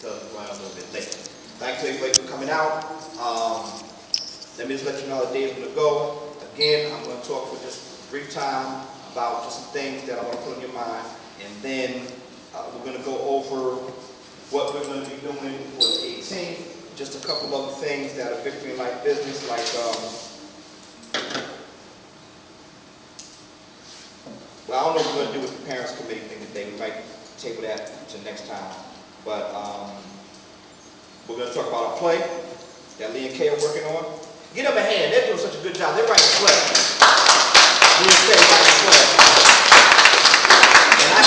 because we're running a little bit late. Thanks to everybody for coming out. Let me just let you know how the day is going to go. Again, I'm going to talk for just a brief time about just some things that I want to put on your mind, and then we're going to go over what we're going to be doing for the 18th. Just a couple other things that are Victory in Life business, like well, I don't know what we're going to do with the parents committee thing today. We might table that to next time. But we're going to talk about a play that Lee and Kay are working on. Get up a hand. They're doing such a good job. They're writing a play. Lee and Kay writing a play. And I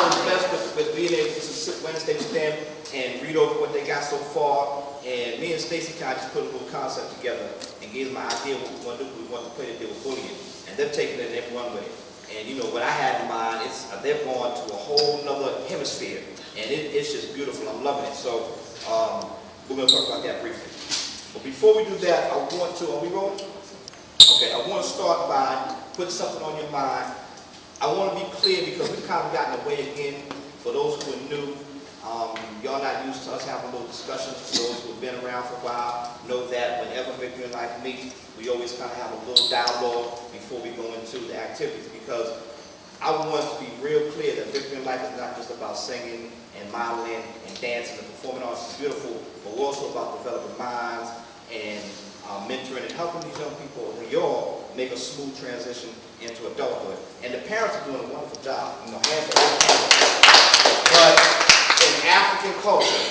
was blessed with being able to sit Wednesday with them and read over what they got so far. And me and Stacy kind of just put a little concept together and gave them an idea of what we want to do. We want to play that they were bullying. And they're taking it in every one way. And you know, what I had in mind is they're going to a whole nother hemisphere. And it's just beautiful. I'm loving it. So we're going to talk about that briefly. But before we do that, I want to, are we rolling? Okay, I want to start by putting something on your mind. I want to be clear because we've kind of gotten away again. For those who are new, y'all not used to us having little discussions. For those who have been around for a while, know that whenever Victory in Life meets, we always kind of have a little dialogue before we go into the activities, because I want to be real clear that Victory in Life is not just about singing and modeling and dancing. The performing arts is beautiful, but we're also about developing minds and mentoring and helping these young people, and y'all, make a smooth transition into adulthood. And the parents are doing a wonderful job. You know, hands are all hands. But in African culture,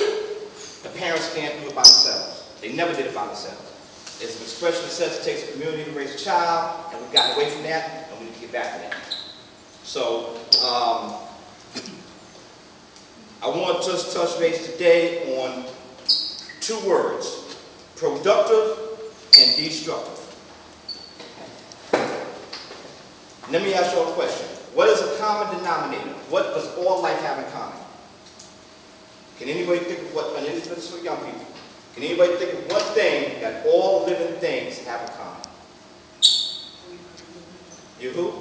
the parents can't do it by themselves. They never did it by themselves. It's an expression that says it takes a community to raise a child, and we've gotten away from that, and we need to get back to that. So, I want to just touch base today on two words: productive and destructive. Let me ask you a question. What is a common denominator? What does all life have in common? Can anybody think of what, and this is for young people, can anybody think of one thing that all living things have in common? You who?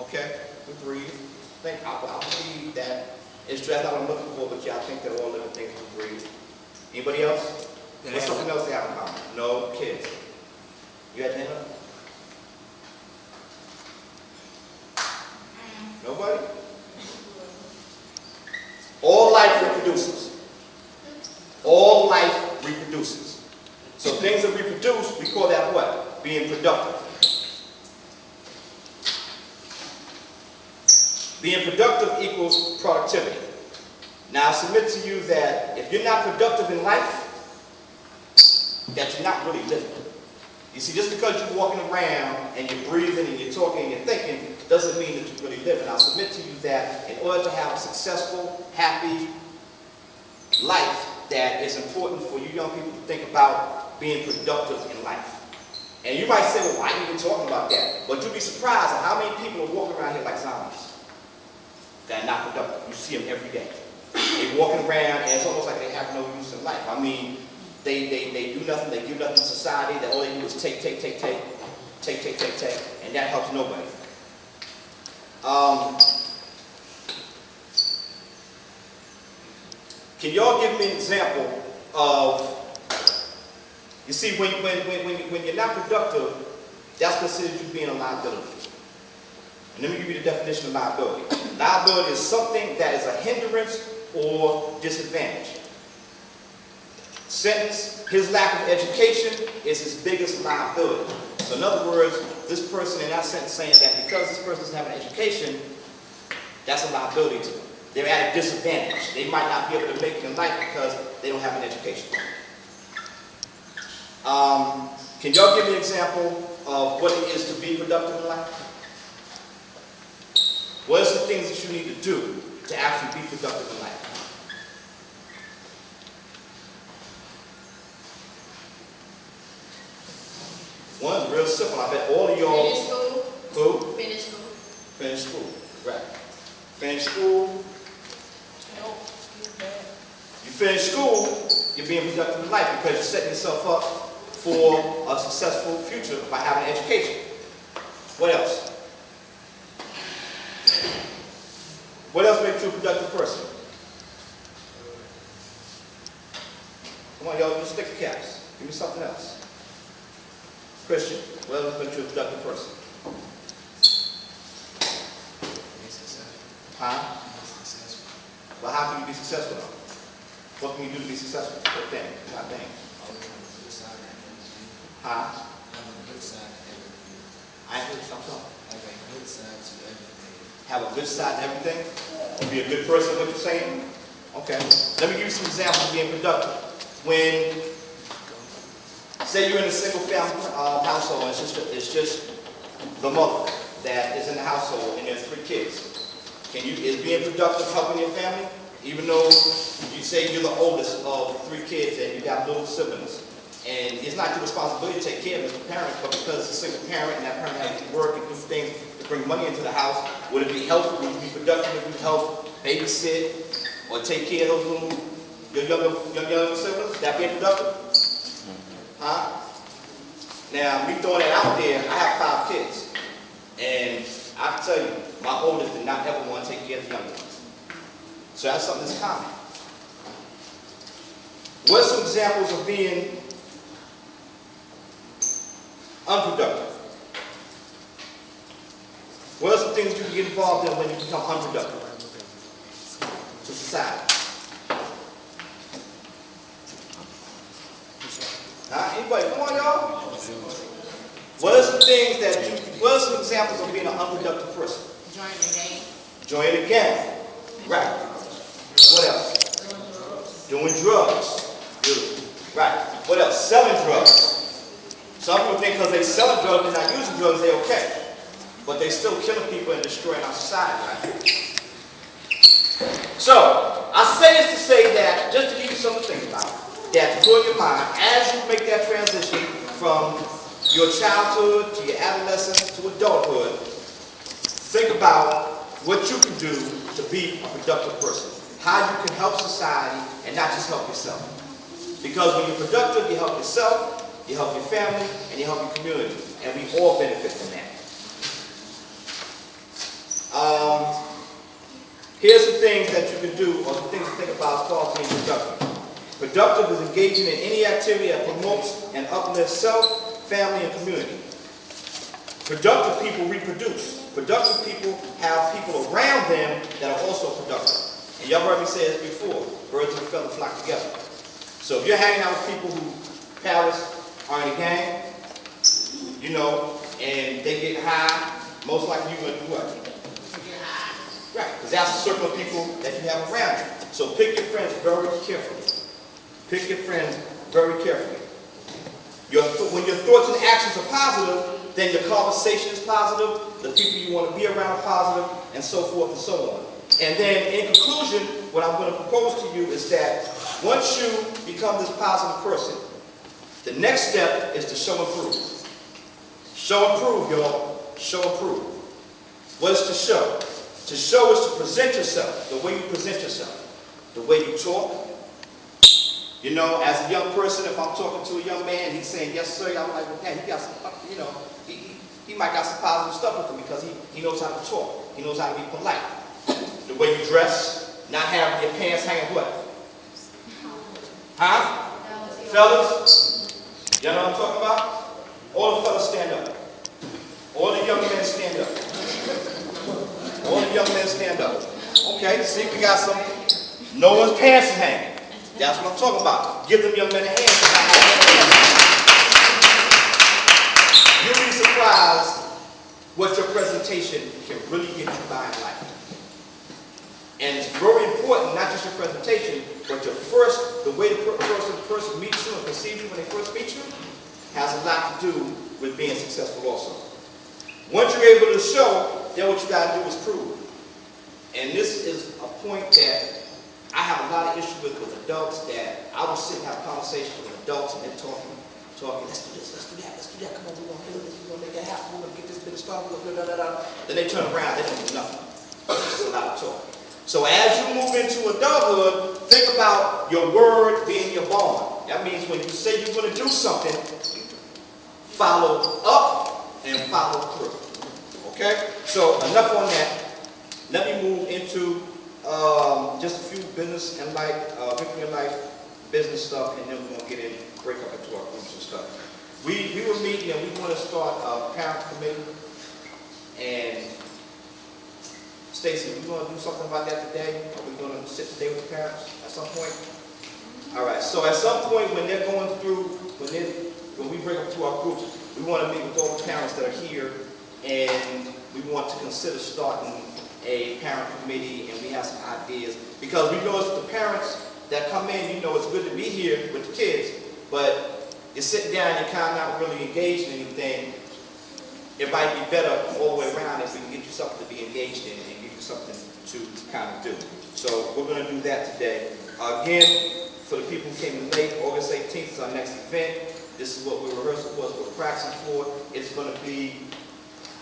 Okay, we breathe. I believe that it's just not what I'm looking for, but yeah, I think that all living things do breathe. Anybody else? What's something else they have in common? No, kids. You had dinner? Nobody? All life reproduces. All life reproduces. So things that reproduce, we call that what? Being productive. Being productive equals productivity. Now I submit to you that if you're not productive in life, that you're not really living. You see, just because you're walking around and you're breathing and you're talking and you're thinking doesn't mean that you're really living. I'll submit to you that in order to have a successful, happy life, that it's important for you young people to think about being productive in life. And you might say, well, why are you even talking about that? But you'll be surprised at how many people are walking around here like zombies that are not productive. You see them every day. They're walking around and it's almost like they have no use in life. I mean, they do nothing, they give nothing to society, that all they do is take, and that helps nobody. Can y'all give me an example of, you see, when you're not productive, that's considered you being a liability. And let me give you the definition of liability. Liability is something that is a hindrance or disadvantage. Sentence, his lack of education is his biggest liability. So in other words, this person in that sentence saying that because this person doesn't have an education, that's a liability to them. They're at a disadvantage. They might not be able to make it in life because they don't have an education. Can y'all give me an example of what it is to be productive in life? What are some things that you need to do to actually be productive in life? One's real simple. I bet all of y'all. Finish school. Who? Finish school. Finish school. Right. Finish school. No. You finish school, you're being productive in life because you're setting yourself up for a successful future by having an education. What else? What else makes you a productive person? Come on, y'all, you sticker caps. Give me something else. Christian, what else makes you a productive person? Huh? Well, how can you be successful though? What can you do to be successful? What thing? What thing? Huh? I ain't heard something. Have a good side to everything? Or be a good person, what you're saying? Okay. Let me give you some examples of being productive. When, say you're in a single family household, and it's just the mother that is in the household and there's 3 kids. Is being productive helping your family? Even though you say you're the oldest of 3 kids and you got little siblings. And it's not your responsibility to take care of the parent, but because it's a single parent and that parent has to work and do things to bring money into the house, would it be helpful? Would you be productive if you help babysit or take care of those your younger siblings? That being productive? Huh? Now, me throwing it out there, I have 5 kids. And I can tell you, my oldest did not ever want to take care of the younger ones. So that's something that's common. What are some examples of being unproductive? What are some things you can get involved in when you become unproductive to society? Anybody? Come on, y'all. What are some things what are some examples of being an unproductive person? Joining the game. Joining the gang. Right. What else? Doing drugs. Good. Right. What else? Selling drugs. Some people think because they're selling drugs, they're not using drugs, they're okay. But they're still killing people and destroying our society, right? So, I say this to say that, just to give you something to think about, that to put in your mind, as you make that transition from your childhood to your adolescence to adulthood, think about what you can do to be a productive person. How you can help society and not just help yourself. Because when you're productive, you help yourself, you help your family, and you help your community. And we all benefit from that. Here's some things that you can do, or some things to think about as far as being productive. Productive is engaging in any activity that promotes and uplifts self, family, and community. Productive people reproduce. Productive people have people around them that are also productive. And y'all heard me say this before, birds of a feather flock together. So if you're hanging out with people who parents are in a gang, you know, and they get high, most likely you're going to do what? Right, because that's the circle of people that you have around you. So pick your friends very carefully. Pick your friends very carefully. When your thoughts and actions are positive, then your conversation is positive, the people you want to be around are positive, and so forth and so on. And then in conclusion, what I'm going to propose to you is that once you become this positive person, the next step is to show and prove. Show and prove, y'all. Show and prove. What is to show? To show is to present yourself, the way you present yourself, the way you talk. You know, as a young person, if I'm talking to a young man, he's saying, yes, sir, I'm like, well, man, he got some, you know, he might got some positive stuff with him because he knows how to talk. He knows how to be polite. The way you dress, not having your pants hanging what? Huh? Fellas? You know what I'm talking about? All the fellas stand up. All the young men stand up. All the young men stand up. Okay, see, we got some, no one's pants is hanging. That's what I'm talking about. Give them young men a hand. You'll be surprised what your presentation can really get you by in life. And it's very important, not just your presentation, but the way the person meets you and perceives you when they first meet you, has a lot to do with being successful also. Once you're able to show, then what you got to do is prove. And this is a point that I have a lot of issue with adults, that I will sit and have conversations with adults and they're talking, let's do this, let's do that, come on, we're going to do this, we're going to make it happen, we're going to get this business started, Then they turn around, they don't do nothing. It's just a lot of talk. So as you move into adulthood, think about your word being your bond. That means when you say you're going to do something, follow up and follow through. Okay? So enough on that. Let me move into just a few business and life, victory in life business stuff, and then we're going to get in, break up into our groups and stuff. We were meeting and we want to start a parent committee. And Stacy, we going to do something about that today? Are we going to sit today with the parents at some point? All right. So at some point, when they're going through, when we bring them to our groups, we want to meet with all the parents that are here, and we want to consider starting a parent committee, and we have some ideas because we know it's the parents that come in. You know, it's good to be here with the kids, but you're sitting down, you're kind of not really engaged in anything. It might be better all the way around if we can get you something to be engaged in and give you something to kind of do. So we're going to do that today. Again, for the people who came in late, August 18th is our next event. This is what we're rehearsing for, what we're practicing for. It's going to be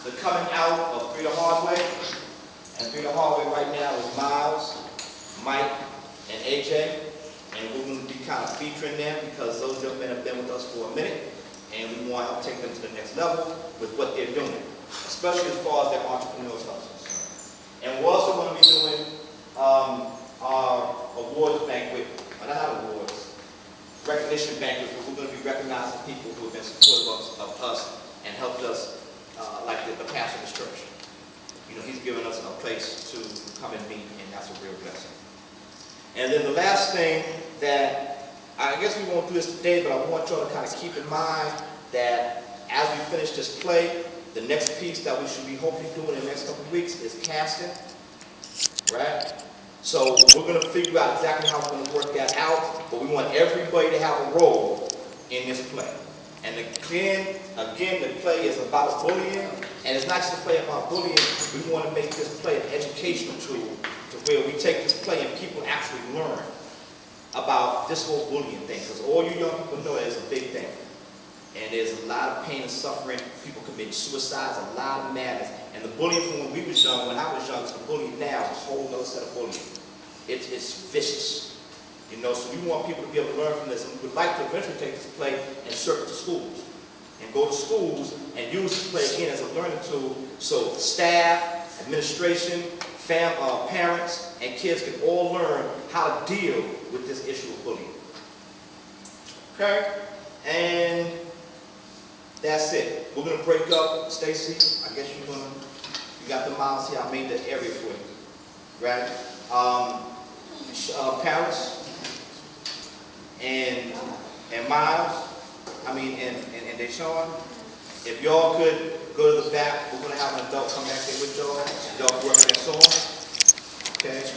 the coming out of Brotha Masika. And Brotha Masika right now is Miles, Mike, and AJ. And we're going to be kind of featuring them because those young men have been with us for a minute. And we want to help take them to the next level with what they're doing, especially as far as their entrepreneurial hustles. And we're also going to be doing our awards banquet, not awards, recognition banquet, where we're going to be recognizing people who have been supportive of us and helped us, like the pastor of the church. You know, he's given us a place to come and meet, and that's a real blessing. And then the last thing that I guess we won't do this today, but I want y'all to kind of keep in mind that as we finish this play, the next piece that we should be hopefully doing in the next couple of weeks is casting, right? So we're going to figure out exactly how we're going to work that out, but we want everybody to have a role in this play. And again, the play is about bullying, and it's not just a play about bullying. We want to make this play an educational tool to where we take this play and people actually learn about this whole bullying thing, because all you young people know that it's a big thing. And there's a lot of pain and suffering, people commit suicides, a lot of madness. And the bullying from when we was young, when I was young, is the bullying now, it's a whole other set of bullying. It's vicious. You know, so we want people to be able to learn from this, and we would like to eventually take this play and circuit to schools. And go to schools and use this play again as a learning tool so staff, administration, parents, and kids can all learn how to deal with this issue of bullying. Okay? And that's it. We're going to break up. Stacy, I guess you got the miles here. I made the area for you. Right? Paris and Miles, and Deshaun, if y'all could go to the back, we're going to have an adult come back there with y'all. Y'all work on that song. Okay?